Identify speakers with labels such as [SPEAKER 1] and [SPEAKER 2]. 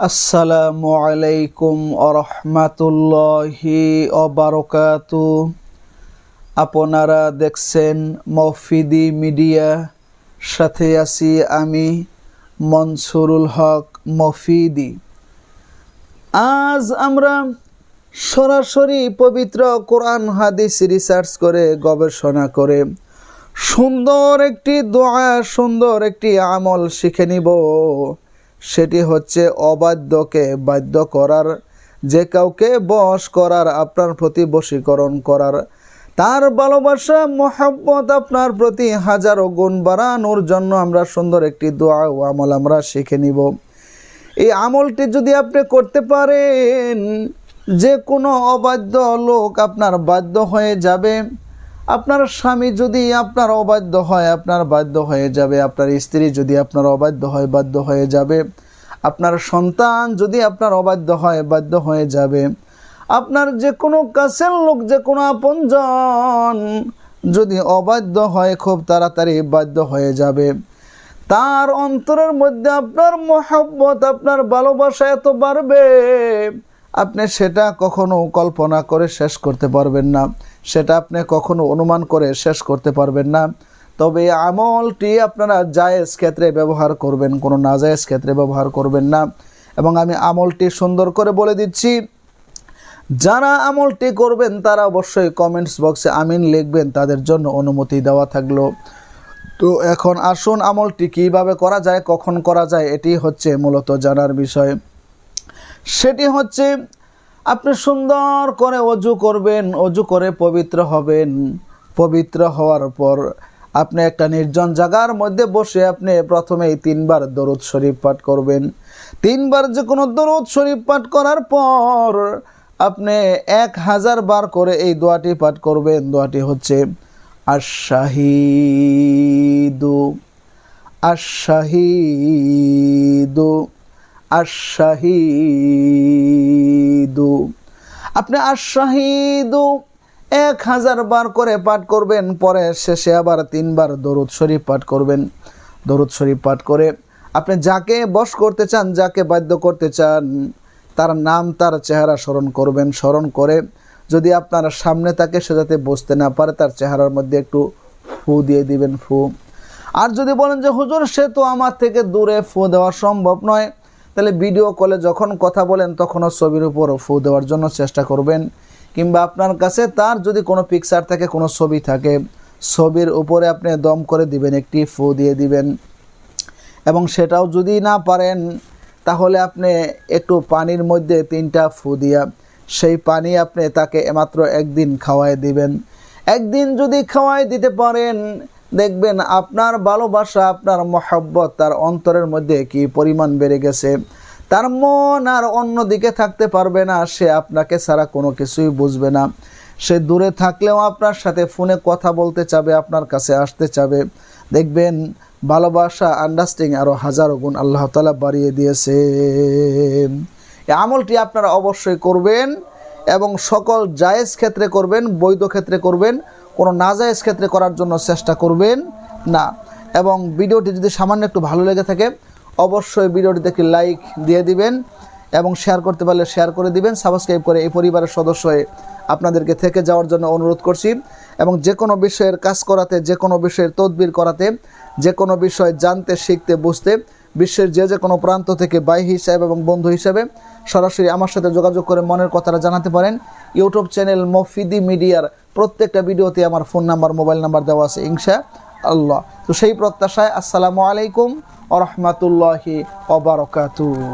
[SPEAKER 1] আসসালামু আলাইকুম আরহামাতুল্লাহি অবারকাতু। আপনারা দেখছেন মফিদি মিডিয়া, সাথে আছি আমি মনসুরুল হক মফিদি। আজ আমরা সরাসরি পবিত্র কোরআন হাদিস রিসার্চ করে গবেষণা করে সুন্দর একটি দোয়া, সুন্দর একটি আমল শিখে নিব। সেটি হচ্ছে অবাধ্যকে বাধ্য করার, যে কাউকে বশ করার, আপনার প্রতি বশীকরণ করার, তার ভালোবাসা মহব্বত আপনার প্রতি হাজারো গুণ বাড়ানোর জন্য আমরা সুন্দর একটি দোয়া ও আমল আমরা শিখে নিব। এই আমলটি যদি আপনি করতে পারেন, যে কোনো অবাধ্য লোক আপনার বাধ্য হয়ে যাবে। আপনার স্বামী যদি আপনার অবাধ্য হয়, আপনার বাধ্য হয়ে যাবে। আপনার স্ত্রী যদি আপনার অবাধ্য হয়, বাধ্য হয়ে যাবে। আপনার সন্তান যদি আপনার অবাধ্য হয়, বাধ্য হয়ে যাবে। আপনার যে কোনো কাছের লোক, যে কোনো আপনজন যদি অবাধ্য হয়, খুব তাড়াতাড়ি বাধ্য হয়ে যাবে। তার অন্তরের মধ্যে আপনার মহব্বত, আপনার ভালোবাসা এত বাড়বে, আপনি সেটা কখনো কল্পনা করে শেষ করতে পারবেন না, সেটা আপনি কখনো অনুমান করে শেষ করতে পারবেন না। তবে এই আমলটি আপনারা জায়েজ ক্ষেত্রে ব্যবহার করবেন, কোনো নাজায়েজ ক্ষেত্রে ব্যবহার করবেন না। এবং আমি আমলটি সুন্দর করে বলে দিচ্ছি, যারা আমলটি করবেন তারা অবশ্যই কমেন্টস বক্সে আমিন লিখবেন, তাদের জন্য অনুমতি দেওয়া থাকলো। তো এখন আসুন আমলটি কিভাবে করা যায়, কখন করা যায়, এটি হচ্ছে মূলত জানার বিষয়। সেটি হচ্ছে আপনি সুন্দর করে অজু করবেন, অজু করে পবিত্র হবেন। পবিত্র হওয়ার পর আপনি একটা নির্জন জায়গার মধ্যে বসে আপনি প্রথমেই 3 বার দরুদ শরীফ পাঠ করবেন। 3 বার যে কোনো দরুদ শরীফ পাঠ করার পর আপনি 1000 বার করে এই দোয়াটি পাঠ করবেন। দোয়াটি হচ্ছে আশ-শাহীদু আশ-শাহীদু আশ-শাহীদু। আপনি আশ-শাহীদু 1000 বার করে পাঠ করবেন। পরে শেষে আবার 3 বার দরুদ শরীফ পাঠ করবেন। দরুদ শরীফ পাঠ করে আপনি যাকে বশ করতে চান, যাকে বাধ্য করতে চান, তার নাম, তার চেহারা স্মরণ করবেন। স্মরণ করে যদি আপনার সামনে থাকে, সে যাতে বসতে না পারে, তার চেহারার মধ্যে একটু ফু দিয়ে দিবেন, ফু। আর যদি বলেন যে হুজুর সে তো আমার থেকে দূরে, ফু দেওয়া সম্ভব নয়, তাহলে ভিডিও কলে যখন কথা বলেন তখনও ছবির উপর ফু দেওয়ার জন্য চেষ্টা করবেন। কিংবা আপনার কাছে তার যদি কোনো পিকচার থাকে, কোনো ছবি থাকে, ছবির উপরে আপনি দম করে দিবেন, একটি ফু দিয়ে দিবেন। এবং সেটাও যদি না পারেন, তাহলে আপনি একটু পানির মধ্যে 3টা ফু দিয়া সেই পানি আপনি তাকে মাত্র একদিন খাওয়াই দিবেন। একদিন যদি খাওয়াই দিতে পারেন, দেখবেন আপনার ভালোবাসা, আপনার মহব্বত তার অন্তরের মধ্যে কি পরিমাণ বেড়ে গেছে। তার মন আর অন্য দিকে থাকতে পারবে না, সে আপনাকে ছাড়া কোনো কিছুই বুঝবে না। সে দূরে থাকলেও আপনার সাথে ফোনে কথা বলতে চাবে, আপনার কাছে আসতে চাবে। দেখবেন ভালোবাসা, আন্ডারস্ট্যান্ডিং আরও হাজারো গুণ আল্লাহ তাআলা বাড়িয়ে দিয়েছে। এই আমলটি আপনারা অবশ্যই করবেন এবং সকল জায়েজ ক্ষেত্রে করবেন, বৈধ ক্ষেত্রে করবেন, কোনো নাজায়েজ ক্ষেত্রে করার জন্য চেষ্টা করবেন না। এবং ভিডিওটি যদি সামান্য একটু ভালো লেগে থাকে, অবশ্যই ভিডিওটিতে একটি লাইক দিয়ে দিবেন এবং শেয়ার করতে পারলে শেয়ার করে দিবেন। সাবস্ক্রাইব করে এই পরিবারের সদস্য হয়ে আপনাদেরকে থেকে যাওয়ার জন্য অনুরোধ করছি। এবং যে কোনো বিষয়ের কাজ করাতে, যে কোনো বিষয়ের তদবির করাতে, যে কোনো বিষয় জানতে, শিখতে, বুঝতে বিশ্বের যে কোনো প্রান্ত থেকে ভাই হিসাবে এবং বন্ধু হিসাবে সরাসরি আমার সাথে যোগাযোগ করে মনের কথাটা জানাতে পারেন। ইউটিউব চ্যানেল মফিদি মিডিয়ার প্রত্যেকটা ভিডিওতে আমার ফোন নাম্বার, মোবাইল নাম্বার দেওয়া আছে ইনশাআল্লাহ। তো সেই প্রত্যাশায় আসসালামু আলাইকুম ওয়া রাহমাতুল্লাহি ওয়া বারাকাতুহু।